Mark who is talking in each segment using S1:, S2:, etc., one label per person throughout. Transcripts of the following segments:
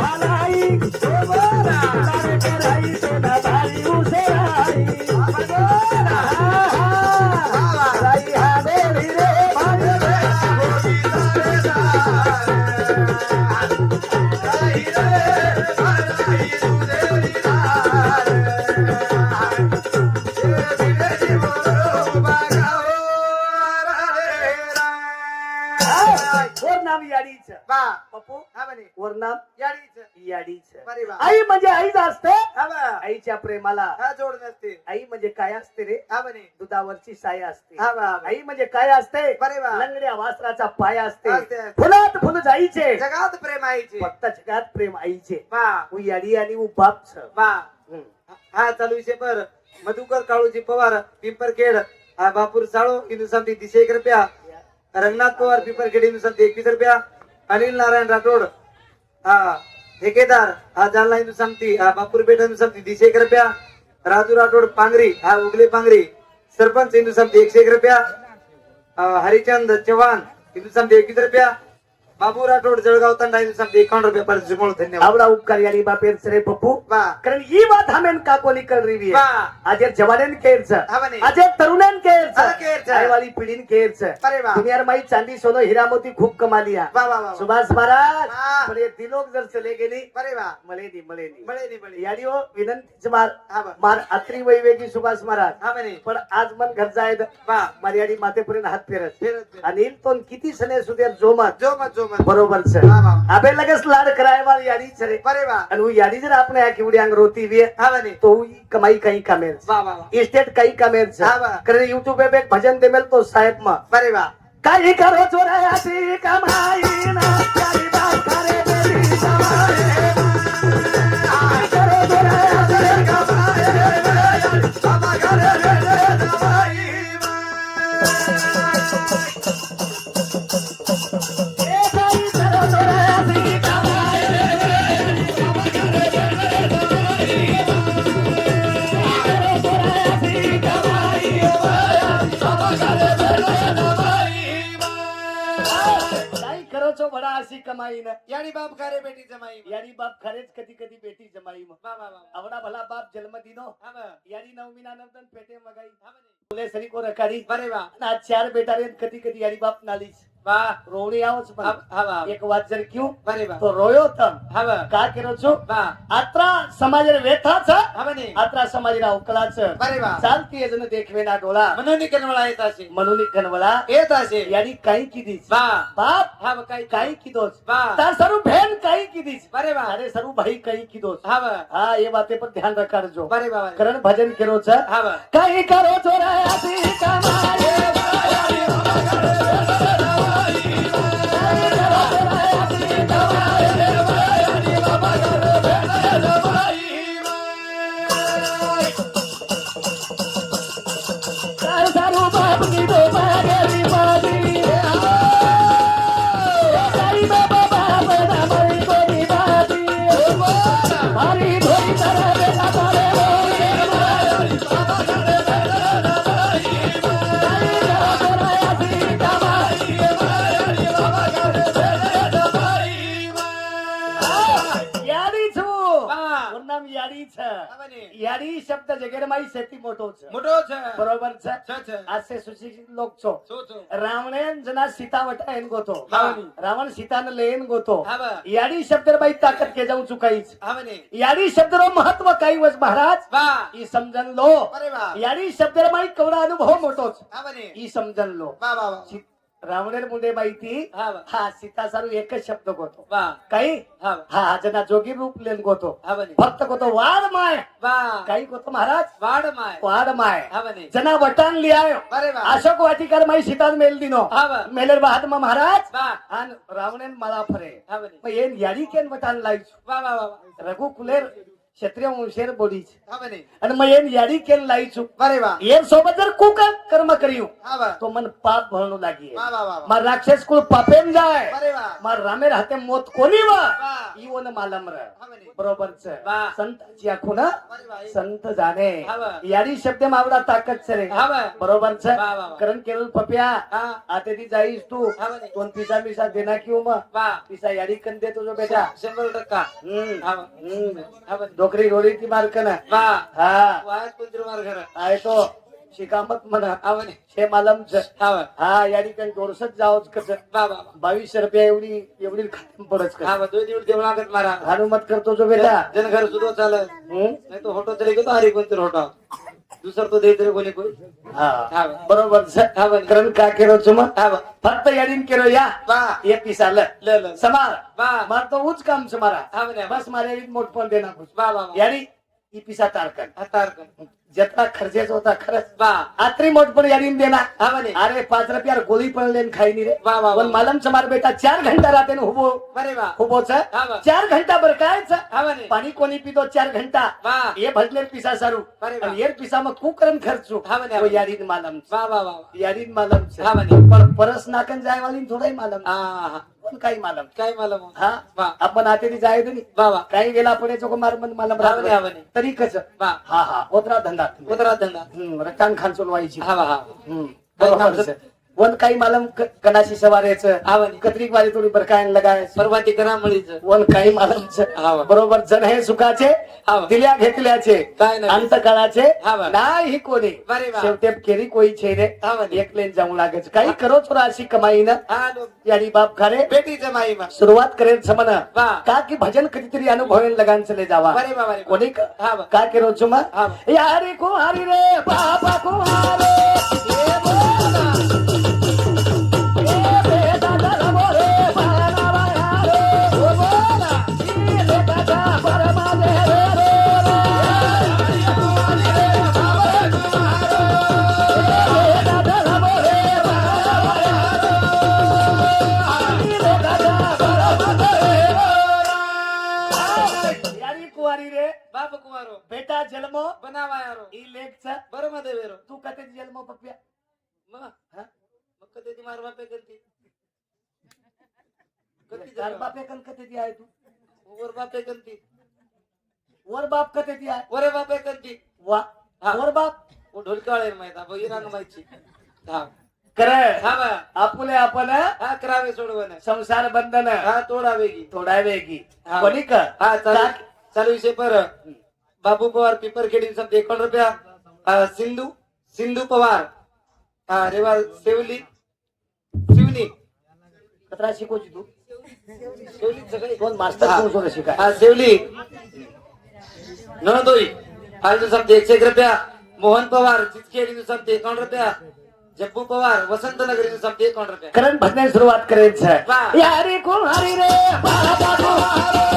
S1: हालाई तारे कराई सोना भारी उसराई राई हाडेली रे भारी वर नाम याडीच
S2: बा
S1: पप्पू
S2: हा म्हणे
S1: वर नाम
S2: याडीच
S1: याडीच
S2: बरे बा
S1: आई म्हणजे आईच असते
S2: हा बा
S1: आईच्या प्रेमाला
S2: हा जोड नसते
S1: आई म्हणजे काय असते रे
S2: हा म्हणे
S1: दुधावरची साय असते
S2: हा बा
S1: आई म्हणजे काय असते
S2: बरे बा
S1: लंगड्या वासराचा पाय असते
S2: असते.
S1: फुलात फुल जाईचे
S2: जगात प्रेम आईचे
S1: फक्त जगात प्रेम आईचे
S2: बा
S1: उ याडी आणि उ बापच
S2: बा हा चालू विषय पर मधुकर काळूजी पवार पिंपरखेड हा बापूर साळो इंदू समती 1 रुपया रंगनाथ पवार पिंपरखेड इंदू समती 21 रुपया अनिल नारायण राठोड हा ठेकेदार हा जालना इंदू समती हा बापूर पेठ इंदू समती 1 रुपया राजू राठोड पांगरी हा उगले पांगरी सरपंच इंदू समती 101 रुपया हरिचंद चव्हाण इंदू समती 21 रुपया बाबू राठोड जळगाव तंडा इंदू समती 51 रुपया पर जुमोल धन्यवाद
S1: आवडा उपकार याडी बापेर सरे पप्पू
S2: बा
S1: कारण ही बात हमें काकोली कर रही है
S2: बा
S1: आज जवानेन केरच
S2: हा म्हणे
S1: आज तरुणान केरच
S2: हा केरच.
S1: आई वाली पिढीन केरच
S2: अरे वा
S1: दुनियार माई चांदी सोनं हिरा मोती खूप कमालिया
S2: वा वा वा
S1: सुभाष महाराज
S2: हा.
S1: पण ये दिलोक जर चले गेली
S2: बरे वा
S1: मलेनी
S2: बळे नाही बळे
S1: याडी हो विनंतीच मार
S2: हा बा
S1: मार अत्री वैवेगी सुभाष महाराज
S2: हा म्हणे
S1: पण आज मन घर जायद
S2: बा
S1: मर्यादी मातेपर्यंत हात फिरत
S2: फिरत
S1: आणि तो किती सने सुद्या जोमत
S2: जो मत
S1: बरोबर सर
S2: हा बा
S1: अबे लगेच लाड कराय वाली याडी सरे
S2: बरे वा
S1: आणि वो याडी जर आपने या किवडी अंग रोती भी है
S2: हा म्हणे
S1: तो ही कमाई कहीं कामेर
S2: वा वा वा
S1: इस्टेट कहीं कामेर
S2: हा बा
S1: करे यूट्यूब पे एक भजन देमेल तो साहेब मा
S2: बरे वा
S1: काही करो चोरायाची कमाई ना काही बाप करे बेली कमाई काही करो चोरायाची कमाई बाबा करे बेली कमाई ए काही करो चोरायाची कमाई काही करो चो बडा अशी कमाई ना
S2: यानी बाप करे बेटी जमाई
S1: यारी बाप खरेच कधी कधी बेटी जमाई मग
S2: वा वा वा
S1: आवडा भला बाप जन्म दिनो
S2: हा बा
S1: यारी नवमीना नंतर पेटे मगाई
S2: हा म्हणे
S1: तुले सरी को रखाडी
S2: बरे वा
S1: आणि आज 4 बेटा रे कधी कधी यारी बाप नालीच
S2: वा
S1: रोवणी आवच
S2: हा
S1: पण
S2: बा
S1: एक વાત जर क्यों
S2: बरे वा
S1: तो रोयो तम
S2: हा बा
S1: का केरो छो
S2: बा
S1: आत्रा समाज रे वेथा छ
S2: हा म्हणे
S1: आत्रा समाज रा उकला छ
S2: बरे वा
S1: चालती जण देखवे ना डोळा
S2: मनोनी कनवळा येत असे
S1: म्हणून कनवला
S2: येत असे
S1: यारी काही किदीच
S2: बा
S1: बाप
S2: हा बा काही
S1: काही किदोच
S2: बा
S1: तार सरू बहन काही किदीच
S2: बरे वा
S1: अरे सरू भाई काही किदोच
S2: हा बा
S1: हाँ ये बातें पर ध्यान रखा जो
S2: बरे वा
S1: करण भजन करो छ
S2: हा बा
S1: काही करो चोरायाची कमाई सारू बाप की दो बागेली मादी सारी बाबा बाप ना मरी को दी बादी मारी धोई तरह बेटा तारे यारी शब्द जगेरमाई सेती मोठो छ
S2: मोठो छ
S1: बरोबर छ
S2: छ
S1: असे सुशिक्षित लोक छो
S2: छो
S1: रावणेन जना सीता वटायन गोतो
S2: हा.
S1: रावण सीतान लेन गोतो
S2: हा बा
S1: याडी शब्द बाई ताकद के जाऊ चुकाईच
S2: हा म्हणे
S1: याडी शब्द रो महत्व काही वस महाराज
S2: वा
S1: ई समजन लो
S2: बरे वा
S1: याडी शब्द बाई कवडा अनुभव मोठोच
S2: हा म्हणे
S1: ई समजन लो
S2: वा वा वा
S1: रावणेर मुंडे बाई ती
S2: हा बा
S1: हा सीता सारू एकच शब्द गोतो
S2: वा
S1: काही
S2: हा बा
S1: हा जना जोगी रूप लेन गोतो
S2: हा म्हणे
S1: फक्त गोतो वाड माय
S2: वा
S1: काही गोतो महाराज
S2: वाड माय
S1: वाड माय
S2: हा म्हणे
S1: जना वटान लियायो
S2: बरे वा
S1: अशोक वाटिकार माई सीता मेल दिनो
S2: हा बा
S1: मेलेर बहात मा महाराज
S2: वा
S1: आणि रावणेन मला फरे
S2: हा म्हणे
S1: मग येन याडी केन वटान लाईच
S2: वा वा वा
S1: रघु कुलेर क्षत्रिय वंशेर बोलीच
S2: हा म्हणे
S1: અને મેં એન યાદી કેમ લાવી છું
S2: बरे वा
S1: એન સોબત જર કુક કર્મ કર્યું
S2: हा वा
S1: તો મને પાપ ભણવું લાગી
S2: वा वा वा
S1: માર રાક્ષસ કુળ પાપેમ જાય
S2: बरे वा
S1: માર રામેર હાથે મોત કોની વા
S2: वा
S1: ઈઓને માલમ રે
S2: हा म्हणे
S1: બરોબર છે
S2: वा
S1: સંતાજી આખું ના
S2: बरे वा
S1: સંત જાણે
S2: हा वा
S1: યાદી શબ્દ માં આવડા તાકાત છે રે
S2: हा वा
S1: બરોબર છે
S2: वा वा वा
S1: કરણ કેરલ પપ્યા
S2: हा
S1: આતેથી જાઈશ તું
S2: हा म्हणे
S1: તોન પીસા મીસા દેના ક્યું માં
S2: वा
S1: પીસા યાદી કન દે તો જો બેટા
S2: 100% हा वा हा म्हणे
S1: डोकरी रोली ती मार्कना
S2: वा
S1: हा
S2: वायात कोणतरी मार घर
S1: आहे तो शिकामत म्हणा
S2: हा म्हणे
S1: शे मालम छ
S2: हा वा
S1: हा यानी काही दोरसच जावच कस
S2: वा वा
S1: 22 रुपया एवढी खातम पडच
S2: हा
S1: कर
S2: वा दोन दिवस देऊ लागत मारा
S1: हनुमत करतो जो बेटा
S2: जन घर सुद्धा चालत
S1: हम्म?
S2: नाही तो होटो तरी घेतो हरी कोणतरी होटा दुसर तो दे तरी कोणी कोणी
S1: हा
S2: हा
S1: बरोबर छ
S2: हा म्हणे
S1: करण का केरो तुम
S2: हा वा
S1: फक्त यादीन केरो या
S2: वा
S1: ये पिसाल
S2: ल ल
S1: समार
S2: वा
S1: मार तो उच काम छ मारा
S2: हा म्हणे
S1: बस मारे मोठ पण देना कुछ
S2: वा वा वा
S1: यानी ई पिसा तारकन
S2: हातार कर
S1: जत्रा खर्चेच होता खरंच
S2: वा
S1: आत्री मोठ पण यादीन देना
S2: हा म्हणे
S1: अरे 5 रुपया गोली पण लेन खाई नहीं रे
S2: वा वा
S1: पण मालम समार बेटा 4 घंटा राहते ना हुबो
S2: बरे वा
S1: हुबोच
S2: हा वा
S1: 4 घंटा बर काय
S2: हा म्हणे
S1: पाणी कोणी पितो 4 घंटा
S2: वा
S1: ये भजले पिसा सारू
S2: बरे वा
S1: आणि ये पिसा मग कुकरन खर्चू
S2: हा म्हणे
S1: वो यादीन मालम
S2: वा वा वा
S1: यादीन मालम
S2: हा म्हणे
S1: पण परस नाकन जाय वाली थोडाही मालम
S2: हा हा
S1: पण काही मालम
S2: काय मला मग
S1: हा
S2: वा
S1: आपण आते जाय नाही
S2: वा वा
S1: काही गेला आपण याचो मार मन मालम
S2: हा म्हणे हा म्हणे
S1: तरी कस
S2: वा
S1: हा हा ओतरा धंदा
S2: उतरा धंदा
S1: रकान खान चलवायची
S2: हा वा हा
S1: बरोबर છે. वन काही मालम कनाशी सवारेचं
S2: हा म्हणे
S1: कत्रिक वाली थोडी बरकायन लगाय
S2: परवाती करा मळीच
S1: वन काही मालम
S2: हा वा.
S1: बरोबर जण हे सुखाचे
S2: हा वा.
S1: दिल्या घेतल्याचे
S2: काय नाही
S1: अंत काळाचे
S2: हा वा.
S1: नाही कोणी
S2: बरे वा
S1: शेवटे केरी कोई छे रे
S2: हा म्हणे
S1: एकलेन जाऊ लागे काही करो छोरा अशी कमाई ना
S2: हा लो
S1: यारी बाप खारे
S2: बेटीचं माई मा
S1: सुरुवात करेल समन
S2: वा
S1: का की भजन कधीतरी अनुभवेन लगान चले जावा
S2: बरे वा बरे वा.
S1: कोणी
S2: हा वा
S1: का केरो चुमा
S2: हा वा.
S1: यारी कुहारी रे बाबा कुहारे ये बोला ए बेटा धर्मो रे बाणावा यारे ओ बोला ई लेकाचा परमा दे रे रे रे कुहारी रे बाबा कुहारे ए बेटा धर्मो रे बाणावा यारे ई लेकाचा परमा दे रे रे यारी कुहारी रे
S2: बाप कुमारो
S1: बेटा जन्मो
S2: बनावा यारो
S1: ई लेखचा
S2: बरं मध्ये वेरो
S1: तू कते जन्म पप्या
S2: मग
S1: हा?
S2: मग कधी ती मार बापे करती कधी
S1: तार बापे कन कते ती आहे तू
S2: वर बापे करती
S1: वर बाप कते ती आहे
S2: वरे बापे करती
S1: वा
S2: हा.
S1: वर बाप
S2: वो ढोलकाळे माहित हा बहिरांग माहिती हा
S1: करे
S2: हा बा
S1: आपुले आपण
S2: हा करावे सोडवण
S1: संसार बंधन
S2: हा तोडावे की
S1: तोडावे की
S2: हा.
S1: कोणी का
S2: हा चालू चालू विषय पर बाबू पवार पिपर खेडी सब 1 रुपया सिंधू सिंधू पवार हा रेवा सेवली शिवनी
S1: कतरा शिकोची तू
S2: सेवली सगळे
S1: दोन मास्टर
S2: हा.
S1: कोण सोडा शिकाय
S2: हा सेवली नणदोई आज सब 101 रुपया मोहन पवार चिचखेडी सब 51 रुपया जब्बू पवार वसंत नगरी सब 51 रुपया
S1: करण भजने सुरुवात करेल छे
S2: वा.
S1: यारी कुहारी रे बाबा कुहारे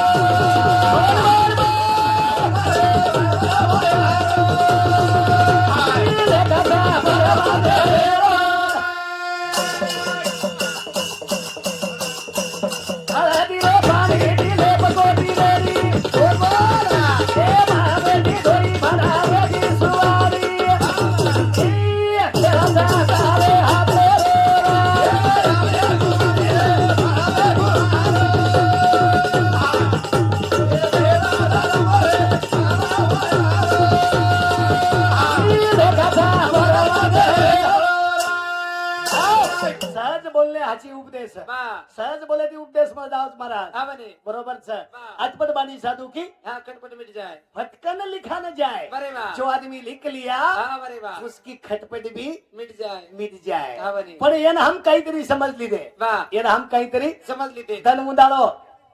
S1: सहज बोलणे हाची उपदेश
S2: वा
S1: सहज बोले ती उपदेश मध्ये जावच महाराज
S2: हा म्हणे
S1: बरोबर छ
S2: वा.
S1: अटपट बानी साधु की
S2: हा खटपट मिट जाए
S1: फटकन लिखा न जाए
S2: बरे वा
S1: जो आदमी लिख लिया
S2: हा बरे वा
S1: उसकी खटपट भी
S2: मिट जाए
S1: मिट जाए
S2: हा म्हणे
S1: पण यानं हम काहीतरी समजली दे
S2: वा
S1: यानं हम काहीतरी
S2: समजली ते
S1: धन उंदाळो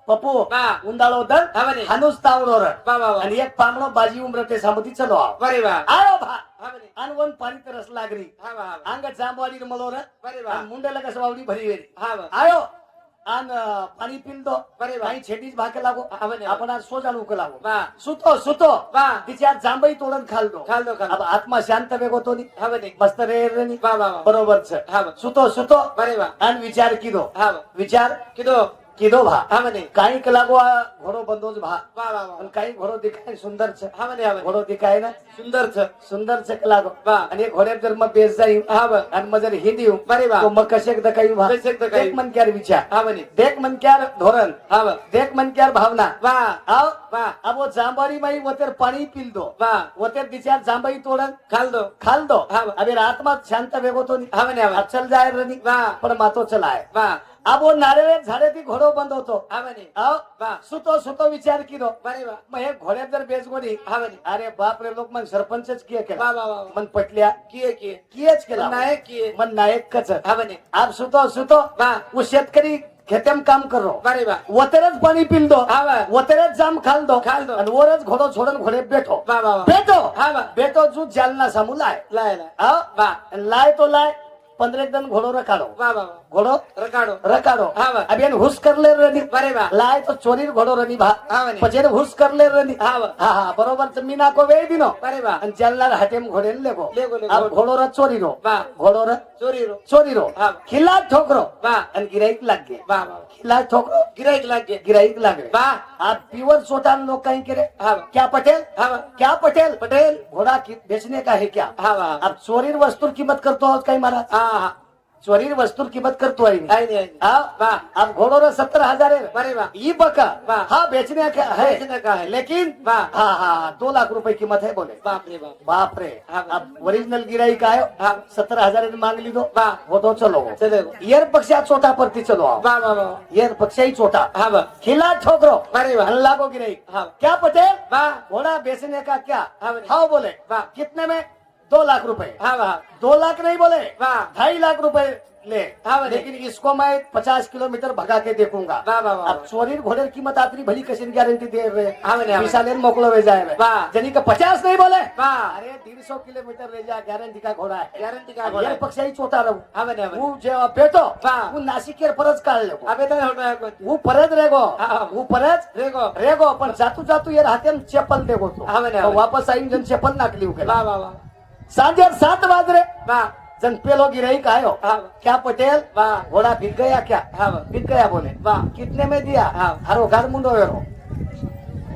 S1: पप्पू
S2: वा
S1: उंदाळो धन
S2: हा म्हणे
S1: हानुस तावडोर
S2: वा वा वा
S1: आणि एक पामणो बाजी उमरते सामती चलो आव
S2: बरे वा
S1: आयो भा
S2: हा म्हणे
S1: आणि वन पाणी तरस लागरी
S2: हा वा हा
S1: अंग जांबवाडी मलोर
S2: बरे वा
S1: आणि मुंडेला कसं वावडी भरी वेरी
S2: हा वा
S1: आयो आन पाणी पिन दो
S2: बरे वा
S1: काही छेटीच भाके लागो
S2: हा म्हणे
S1: आपण आज सोजाणू का लागो
S2: वा
S1: सुतो सुतो
S2: वा
S1: तिच्या जांभई तोडून खालतो
S2: खाल दो खाल
S1: अब आत्मा शांत वेग होतो नी
S2: हा म्हणे
S1: मस्त रे रे नी
S2: वा वा वा
S1: बरोबर छ
S2: हा वा
S1: सुतो सुतो
S2: बरे वा
S1: आणि विचार किदो
S2: हा वा
S1: विचार
S2: किदो
S1: કીધો ભા
S3: હા મને
S1: કાંઈક લાગો આ ઘોડો બંધો જ ભા
S3: વાહ વાહ વાહ
S1: અને કાંઈ ઘોડો દેખાય સુંદર છે
S3: હા મને આવે
S1: ઘોડો દેખાય ને
S3: સુંદર છે
S1: સુંદર છે કે લાગો
S3: વાહ
S1: અને એ ઘોડે જર માં બેસ જાય
S3: હા બા
S1: અને મજર હિંદીયું
S3: બરે વાહ
S1: તો મકશેક દકાયું ભા
S3: કશેક દકાયું.
S1: દેખ મન ક્યાર વિચાર
S3: હા મને
S1: દેખ મન ક્યાર ધોરણ
S3: હા બા
S1: દેખ મન ક્યાર ભાવના
S3: વાહ
S1: આવ
S3: વાહ
S1: अब वो जांबारी में वोतेर पानी पील दो
S3: વાહ
S1: वोतेर दिशा जांबाई तोड़न
S3: ખાલ દો
S1: खाल दो
S3: हाँ।
S1: अभी रात में शांत वेगो तो नहीं
S3: હા મને આવે
S1: अब चल जाए रनी
S3: વાહ
S1: पर मातो चलाए
S3: વાહ
S1: अब वो नारे झाड़े थी घोड़ो बंद होतो
S3: હા મને
S1: आओ
S3: વાહ
S1: सुतो सुतो विचार की दो
S3: બરે વાહ
S1: मैं एक घोड़े जर बेच गोनी
S3: હા મને
S1: अरे बाप रे लोक मन सरपंच किए केला
S3: વાહ વાહ વાહ
S1: मन पटल्या
S3: किए किए
S1: किएच केला
S3: नायक किए
S1: मन नायक कच
S3: હા મને
S1: आप सुतो सुतो
S3: વાહ
S1: वो शेतकरी खेतेम काम करो
S3: બરે વાહ
S1: वतेरच पाणी पिल दो
S3: હા વાહ
S1: वतेरच जाम खाल दो
S3: ખાલ દો
S1: आणि वरच घोडो सोडून घोडे बेठो
S3: વાહ વાહ વાહ
S1: बेठो
S3: હા વાહ
S1: बेठो जू जालना सामू लाय
S3: લાય લાય
S1: आओ
S3: વાહ
S1: लाय तो लाय 15 दिन घोडो रकाडो
S3: વાહ વાહ વાહ
S1: घोडो
S3: રકાડો
S1: रकाडो
S3: હા વાહ
S1: अब यान हुस करले रनी
S3: બરે વાહ
S1: लाय तो चोरी घोडो रनी भा
S3: હા મને
S1: પછી એને હુસ કરલે રनी
S3: હા વાહ
S1: हा हा बरोबर जमीन आको वेळ दिनो
S3: બરે વાહ
S1: आणि जालना हाटेम घोडे लेगो
S3: લેગો લેગો
S1: अब घोडो र चोरी रो
S3: વાહ
S1: घोडो र
S3: ચોરી રો
S1: चोरी रो
S3: હા
S1: खिल्ला ठोकरो
S3: વાહ
S1: आणि गिराईक लाग गे
S3: વાહ વાહ
S1: खिल्ला ठोकरो
S3: गिराईक लागे
S1: गिराईक लागले
S3: વાह
S1: आप प्योर चोटान लोग कहीं करे
S3: હા વાહ
S1: क्या पटेल
S3: હા વાહ
S1: क्या पटेल
S3: પટેલ
S1: घोड़ा बेचने का है क्या
S3: હા વાહ
S1: अब चोरी वस्तु कीमत करतो आहोत काही महाराज
S3: હા હા
S1: चोरी वस्तु कीमत करतो आहे
S3: આઈ નહીં આઈ નહીં
S1: हाँ?
S3: वाह
S1: अब घोड़ो रा 17,000 है
S3: बरे वाह
S1: ये बका
S3: वाह।
S1: हाँ बेचने का है
S3: बेचने का है।
S1: लेकिन
S3: वाह।
S1: हाँ हाँ 2 लाख रुपए कीमत है बोले
S3: बाप रे बाप
S1: बाप रे
S3: हाँ।
S1: अब ओरिजिनल गिराई का है
S3: हाँ।
S1: 17,000 मांग ली दो
S3: वाह।
S1: वो तो चलो
S3: चलेगो।
S1: ईयर पक्षा छोटा परती चलो आओ
S3: वाह वाह वाह
S1: ईयर पक्षा ही छोटा
S3: हाँ वाह
S1: खिला ठोकरो
S3: बरे वाह
S1: अल्लाह को गिराई
S3: हाँ
S1: क्या पटेल
S3: वाह
S1: घोड़ा बेचने का क्या
S3: हाँ बोले।
S1: हाँ बोले
S3: वाह।
S1: कितने में 2 लाख रुपए
S3: हाँ वाह
S1: 2 लाख नहीं बोले
S3: वाह
S1: 2.5 लाख रुपए ले
S3: हाँ बोले।
S1: लेकिन इसको मैं 50 किलोमीटर भगा के देखूंगा
S3: वाह वाह वाह
S1: अब चोरी घोड़े की कीमत आतरी भली कशी गारंटी दे रहे
S3: हाँ बोले, हाँ बोले।
S1: मिसाले मोकलो वे जाए
S3: वाह।
S1: जनी का 50 नहीं बोले
S3: वाह
S1: अरे 150 किलोमीटर ले जा गारंटी का घोड़ा है
S3: गॅरंटी का घोडा
S1: यार पक्षा ही छोटा रहू
S3: हाँ बने हाँ बने
S1: वो जेव्हा बेटो
S3: वाह।
S1: वो नाशिक परत काढ लो
S3: अबे तर होता है
S1: वो परत रेगो
S3: हाँ, हाँ।
S1: वो परत
S3: रेगो
S1: रेगो पण जातू जातू यार हातेम चप्पल देगो तो
S3: हाँ बने, हाँ
S1: तो
S3: बने।
S1: वापस आईन जन चप्पल नाकली उकेला
S3: वाह वाह वाह
S1: सांजे 7 बाजरे
S3: वाह
S1: जन पेलो गिराई का आयो
S3: हाँ
S1: क्या पटेल
S3: वाह
S1: घोड़ा बिक गया क्या
S3: हाँ वाह
S1: बिक गया बोले
S3: वाह
S1: कितने में दिया
S3: हाँ।
S1: हरो घर मुंडो वेरो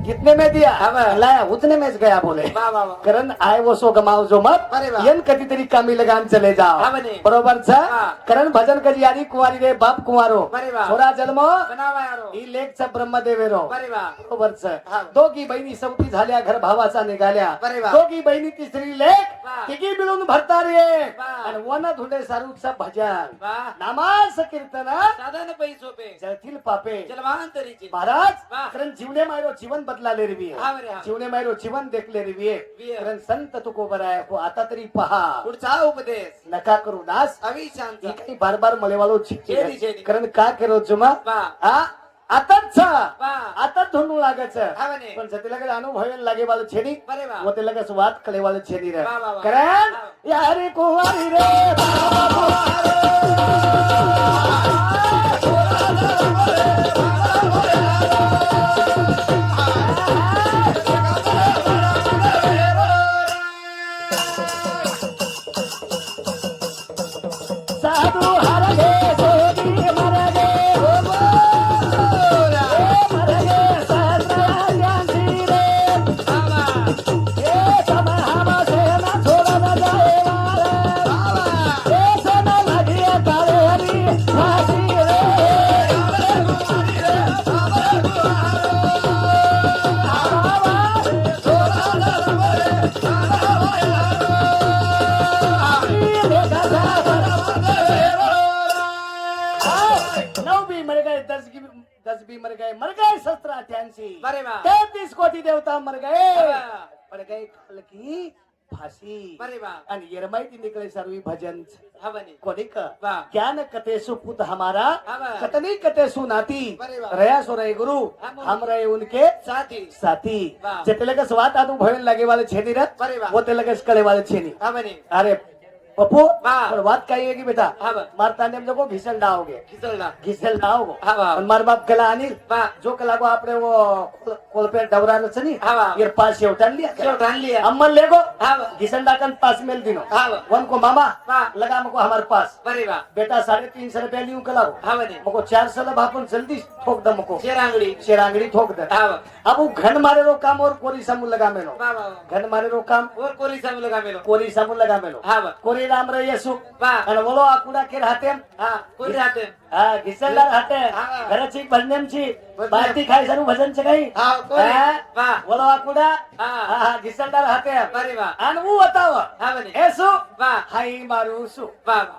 S1: कितने में दिया
S3: हाँ वाह।
S1: लाया उतने में गया बोले
S3: वाह वाह वाह
S1: करण आए वो सो गमाओ जो मत
S3: अरे वाह।
S1: यन कधीतरी कामी लगान चले जाओ
S3: हाँ बने।
S1: बरोबर छ
S3: हाँ।
S1: करण भजन कजियारी कुवारी रे बाप कुवारो
S3: अरे वाह।
S1: छोरा जन्मो
S3: बनावा यारो
S1: ही लेख छ ब्रह्मदेवेरो
S3: बरे वाह
S1: बरोबर छ
S3: हाँ।
S1: दोघी बहिणी सवती झाल्या घर भावाचा निघाल्या
S3: अरे वाह।
S1: दोघी बहिणी तिसरी लेख
S3: वाह।
S1: तिघी मिळून भरता रे
S3: वाह।
S1: आणि वन धुंडे सारूचं भजन
S3: वाह
S1: नामास कीर्तन
S3: साधन पैसो पे
S1: जळतील पापे
S3: जलवान तरीचे
S1: महाराज
S3: वाह।
S1: कारण जीवने मायरो जीवन बदलाले रे
S3: हा बरे हा
S1: जीवने मायरो जीवन देखले रे
S3: विये.
S1: कारण संत तुकोबर आहे को आता तरी पहा
S3: पुढचा उपदेश
S1: नका करू दास
S3: अवी शांत
S1: ही काही बार बार मलेवालो
S3: छेडी, छेडी.
S1: कारण का करो जुमा
S3: वाह
S1: हा आताच
S3: वाह
S1: आता धुंडू लागच
S3: हा बने
S1: पण जते लगे अनुभव लागे वाला छेडी
S3: बरे वाह
S1: वो ते लगे स्वाद कले वाले छेडी रे
S3: वाह, वाह, वाह.
S1: कारण यारी कुवारी रे बाबा साधू हर गे जोगी मर गे हो बोला मर गे सहस्रायांची रे
S3: बाबा
S1: हे सम हम सेना छोड़ न जाए बाबा हे सेना लगी तारे हरी फांसी रे नौ भी मर गए 10 भी मर गए 1788
S3: बरे वाह
S1: 33 कोटी देवता मर गए
S3: वाह.
S1: पड़ गए काल की फांसी
S3: बरे वाह
S1: आणि येरमाईती निकले सर्वी भजन
S3: हा बने
S1: कोणिक
S3: वाह
S1: ज्ञान कतेसु पुत हमारा
S3: हाँ।
S1: कतनी कतेसु नाती
S3: बरे वाह.
S1: रया सो रहे गुरु
S3: हम-
S1: हम रहे उनके
S3: साथी
S1: साथी
S3: वाह.
S1: जेते लगे स्वाद आदू भवन लगे वाले छेनी रे
S3: बरे वाह
S1: वो ते लगे कळे वाले छेनी
S3: हा बने
S1: अरे पप्पू
S3: हा.
S1: पण વાત કઈ है कि बेटा
S3: हा बा.
S1: मारता ने हमको घिसल डाओगे
S3: खिचडला
S1: घिसल डाओगे
S3: हा बा.
S1: पण मार बाप केला अनिल
S3: बा.
S1: जो केला गो आपले वो कोलपे डवरानं चनी
S3: हा बा.
S1: ये पास शेवटान लिया
S3: शेवट आणली आहे.
S1: अम्मन लेगो
S3: हा बा.
S1: घिसल डाकन पास मेल दिनो
S3: हा बा.
S1: वन को मामा
S3: बा.
S1: लगा हमको हमारे पास
S3: बरे बा.
S1: बेटा 350 रुपया लियो कला
S3: हा बने
S1: मको 400 लब आपण जल्दी ठोक द मको
S3: शेरांगडी
S1: शेरांगड़ी ठोक दे
S3: हा बा.
S1: अब वो घन मारे रो काम और कोरी समूह लगा मेलो
S3: बा बा.
S1: घन मारे रो काम
S3: और कोरी साम लगा मेलो
S1: कोरी समूह लगा मेलो
S3: हा बा.
S1: कोरी राम रे येसु
S3: बा.
S1: आणि बोलो आकुडा के राहते
S3: हा कोरी राहते
S1: हा घिसलला राहते
S3: हा.
S1: घराची भजनेमची
S3: भजनेम.
S1: बाती खाय सरू भजनचे काही
S3: हा कोरी
S1: हा?
S3: बा.
S1: बोलो आकुडा
S3: हा.
S1: हा हा घिसलला राहते
S3: बरे बा.
S1: आणि वो बताव
S3: हा बने
S1: येसु
S3: बा.
S1: हाई मारू सु
S3: बा बा.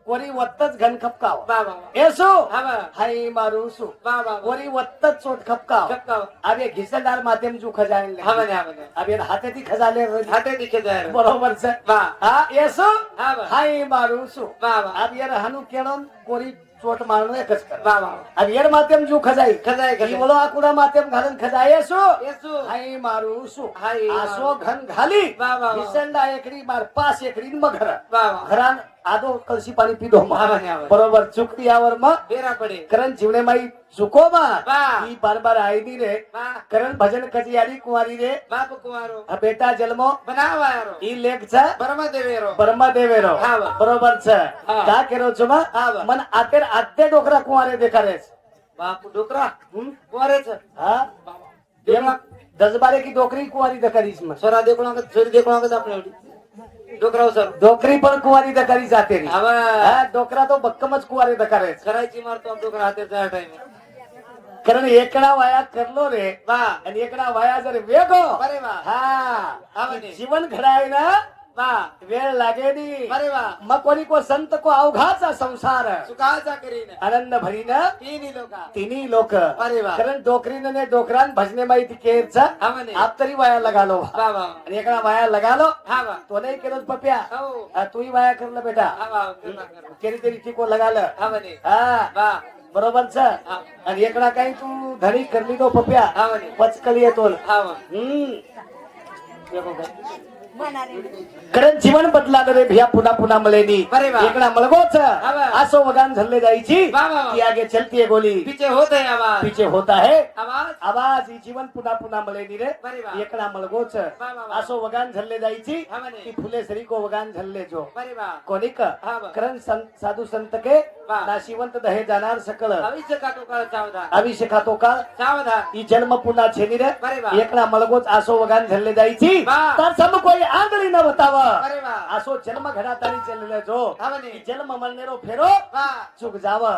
S1: कोरी वत्तच घन खपकाव
S3: बा बा.
S1: येसु
S3: हा बा.
S1: हाई मारू सु
S3: बा बा.
S1: कोरी वत्तच चोट खपकाव
S3: खपकाव.
S1: अब ये घिसलदार माध्यम जो खजाने
S3: हा बने हा बने
S1: अब ये हाते ती खजाने
S3: हाते दिखे जाय
S1: बरोबर से
S3: बा.
S1: हा येसु
S3: हा बा.
S1: हाई मारू सु
S3: बा बा.
S1: अब यार हनु केळन कोरी चोट मारणं एकच कर
S3: बा बा.
S1: अब यार माध्यम जो खजाई
S3: खजाय
S1: ही
S3: खजाय
S1: बोलो आकुडा माध्यम घालन खजाय येसु
S3: येसू
S1: हाई मारू सु
S3: हाई
S1: आसो घन घाली
S3: बा बा.
S1: घिसलदा एकडी मार 5 एकडी मग घर
S3: बा बा.
S1: घरान आदो कलशी पाणी पिदो
S3: हा बने हा बने
S1: बरोबर चुकती यावर मग
S3: बेरा पडे
S1: करण जीवने माई चुको मा
S3: बा.
S1: ही बार बार आई दी रे
S3: बा.
S1: करण भजन कजियारी कुमारी रे
S3: बाप कुमारो
S1: हा बेटा जन्मो
S3: बनावा यारो
S1: ही लेखचा
S3: बरमा देवेरो
S1: ब्रह्मा देवेरो
S3: हा बा.
S1: बरोबर छ
S3: हा.
S1: का केरो चुमा
S3: हा बा.
S1: मन आतेर आते डोकरा कुमारे देखा रेस
S3: बाप डोकरा
S1: हम्म?
S3: कुमारेच
S1: हा
S3: देखा
S1: 10-12 की डोकरी कुमारी देखा रीस में
S3: सोरा देखो ना सोरी देखो ना आपल्या डोकराव सर
S1: डोकरी पण कुमारी दकारी जाते री
S3: आवा
S1: हा डोकरा तो बक्कमच कुवारे दका रेस
S3: करायची मारतो आप डोकरा हाते त्या टाइम
S1: कारण एकड़ा वाया करलो रे
S3: बा.
S1: आणि एकड़ा वाया जर वेगो
S3: बरे बा.
S1: हा
S3: हा म्हणे.
S1: जीवन घडाय ना
S3: बा.
S1: वेळ लागेली
S3: बरे बा.
S1: मग कोणी को संत को अवघाचा संसार
S3: सुखाचा करीन
S1: आनंद भरीन
S3: तीन लोका
S1: तिन्ही लोक
S3: अरे वा.
S1: कारण डोकरीनं ने डोकरान भजने माहिती केरचा
S3: हा म्हणे
S1: आप तरी वाया लगालो
S3: बा बा.
S1: आणि एका वाया लगालो
S3: हा बा.
S1: तो नाही केलं पप्या
S3: हो
S1: हा, तूही वाया करलं बेटा
S3: हा बा. करना, करना.
S1: केरी तरी टिको लगालं
S3: हा म्हणे
S1: हा
S3: बा.
S1: बरोबर छ
S3: हा.
S1: आणि एकड़ा काही तू धडी करली तो पप्या
S3: हा म्हणे
S1: पचकल येतो
S3: हा बा.
S1: देखो काय. कारण जीवन बदलालं रे भिया पुन्हा पुन्हा मलेनी
S3: बरे बा.
S1: एकड़ा मलगोच
S3: हा बा.
S1: असो वगान झल्ले जायची
S3: बा बा.
S1: की आगे चलती है गोली
S3: पीछे होत है आवाज
S1: पीछे होता है
S3: आवाज
S1: आवाज ही जीवन पुन्हा पुन्हा मलेनी रे
S3: बरे बा.
S1: एकड़ा मलगोच
S3: बा.
S1: असो वगान झल्ले जायची
S3: हा म्हणे
S1: की फुले सरी को वगान झल्ले जो
S3: बरे बा.
S1: कोणिक
S3: हा बा.
S1: कारण साधू संत के
S3: बा.
S1: नाशिवंत दहे जाणार सकळ
S3: भविष्य का तो काळ सावधान
S1: अभिषेकातो काळ
S3: सावधान
S1: ही जन्म पुन्हा छेनी रे
S3: बरे बा.
S1: एकड़ा मलगोच आसो वगान झल्ले जायची
S3: बा.
S1: तर सब कोई आंगली न बताव
S3: बरे बा.
S1: आसो जन्म घडातानी चलले जो
S3: हा म्हणे
S1: जन्म मळनेरो फेरो
S3: बा.
S1: चुक जाव
S3: बा.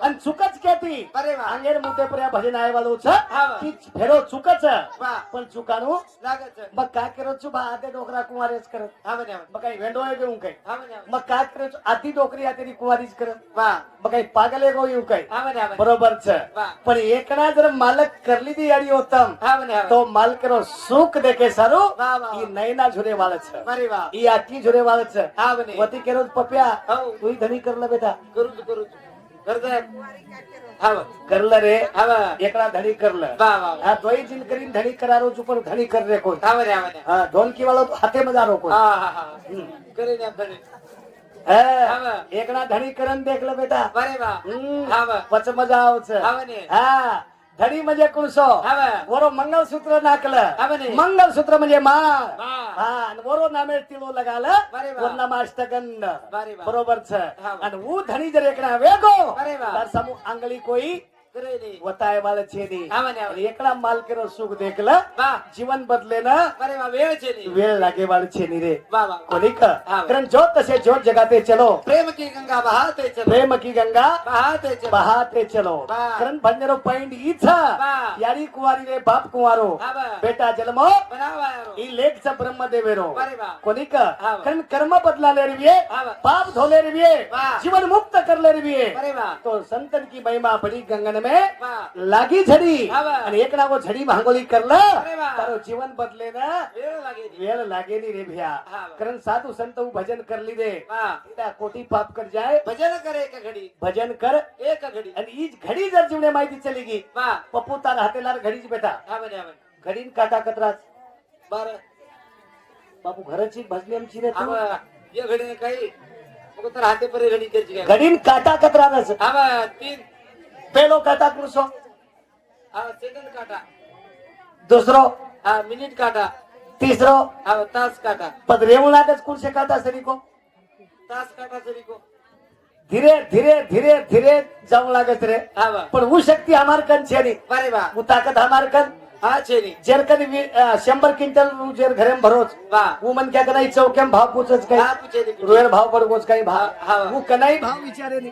S1: आणि चुकच केती
S3: बरे बा.
S1: अंगेर मुते पर्या भजन आहे वालो छ
S3: हा बा.
S1: की फेरो चुकच
S3: बा.
S1: पण चुकानु
S3: लागत
S1: मग काय करो चु बा आते डोकरा कुमारेच करत
S3: हा म्हणे
S1: मग काही वेंडो आहे घेऊन काही
S3: हा म्हणे
S1: मग काय करो आती डोकरी आते कुमारीच करत
S3: बा.
S1: मग काही पागले गो येऊ काही
S3: हा म्हणे
S1: बरोबर छ
S3: बा.
S1: पण एकना जर मालक करली दी याडी उत्तम
S3: हा म्हणे
S1: तो मालकरो सुख देखे सारू
S3: बा बा.
S1: ई नैना झुरे वाळ छ
S3: बरे बा.
S1: ई आती झुरे वाळ छ
S3: हा म्हणे
S1: वती केरो पप्या
S3: हो
S1: तू धनी करलं बेटा
S3: करू करताय हा बा.
S1: करलं रे
S3: हा बा.
S1: एकड़ा धनी करलं
S3: बा बा.
S1: हा दोई जिन करीन धनी करारो चुपर धनी कर रे कोई
S3: हा म्हणे
S1: हा ढोलकी वाला तो हाथे में जारो कोई
S3: हा हा हा करे ना करे
S1: हा,
S3: बा.
S1: एकड़ा धनी करन देख ल बेटा
S3: बरे बा.
S1: हम्म,
S3: हा बा.
S1: पच मजा आवच
S3: हा म्हणे
S1: हा धनी म्हणजे कुणसो
S3: हा बा.
S1: वरो मंगलसूत्र नाकलं
S3: हा म्हणे
S1: मंगलसूत्र म्हणजे माळ
S3: बा.
S1: हा आणि वरो नामे तिलो लगाल
S3: बरे बा.
S1: वरना माष्टगंध
S3: बरे बा.
S1: बरोबर छ
S3: हा बा.
S1: आणि वो धनी जर एकड़ा वेगो
S3: बरे बा.
S1: तर समूह अंगली कोई
S3: करे नाही
S1: वताय वाला छेदी
S3: हा म्हणे
S1: आणि एकड़ा माल केरो सुख देखलं
S3: बा.
S1: जीवन बदले ना
S3: बरे बा. वेळ छे नाही
S1: वेळ लागे वाल छेनी रे
S3: बा बा.
S1: कोनिक
S3: हा.
S1: कारण जो तसे जोत जगाते चलो
S3: प्रेम की गंगा बहाते चलो
S1: प्रेम की गंगा
S3: बहाते चलो
S1: बहाते चलो
S3: बा.
S1: कारण भन्नेरो पॉइंट इच्छा
S3: बा.
S1: यारी कुवारी रे बाप कुवारो
S3: हा बा.
S1: बेटा जन्मो
S3: बनावा यारो
S1: ही लेखचा ब्रह्मदेवेरो
S3: बरे बा.
S1: कोनिक
S3: हा.
S1: कारण कर्म बदलाले रे
S3: हा बा.
S1: पाप धोले रे
S3: बा.
S1: जीवन मुक्त करले रे
S3: बरे बा.
S1: तो संतन की महिमा बड़ी गंगन में
S3: बा.
S1: लागी झडी
S3: हा बा.
S1: आणि एकड़ा वो झडी भांगोली करलं
S3: अरे वा.
S1: तारो जीवन बदले ना
S3: वेळ लागेल
S1: वेळ लागेली रे भैया
S3: हा बा.
S1: कारण साधू संत ऊ भजन करली दे
S3: बा.
S1: तिला कोटी पाप कर जाए
S3: भजन करे एक घडी
S1: भजन कर
S3: एक घडी
S1: आणि ईज घडी जर जीवने माहिती चलेगी
S3: बा.
S1: पप्पू तार हातेलार घडीच बेटा
S3: हा म्हणे हा म्हणे
S1: घडीन काटा कतराच
S3: बरं
S1: बापू घराची भजनी आमची रे
S3: हा
S1: तू
S3: बा. ये घडी ने काही मग तर हाते परे घडी करची काय
S1: घडीन काटा कतरानच
S3: हा बा 3
S1: पेलो काटा कुरसो
S3: हा सेकंड काटा
S1: दुसरो
S3: हा मिनिट काटा
S1: तीसरो
S3: हा तास काटा
S1: पदरेऊ लागच कुरसे काटा सरीको
S3: तास काटा तरी को
S1: धीरे धीरे धीरे धीरे जाऊ लागत रे
S3: हा बा
S1: पण वो शक्ती हमार कन छेनी
S3: बरे बा
S1: वो ताकत हमार कन
S3: हा छेनी
S1: जेर कन 100 क्विंटल जेर घरेम भरोच
S3: बा
S1: वो मन क्या कनाई चौकेम भाव पूछच काही
S3: हा पूछे दी
S1: रोयर भाव पडगोच काही भाव
S3: हा, हा.
S1: वो कनाई भाव विचारे नी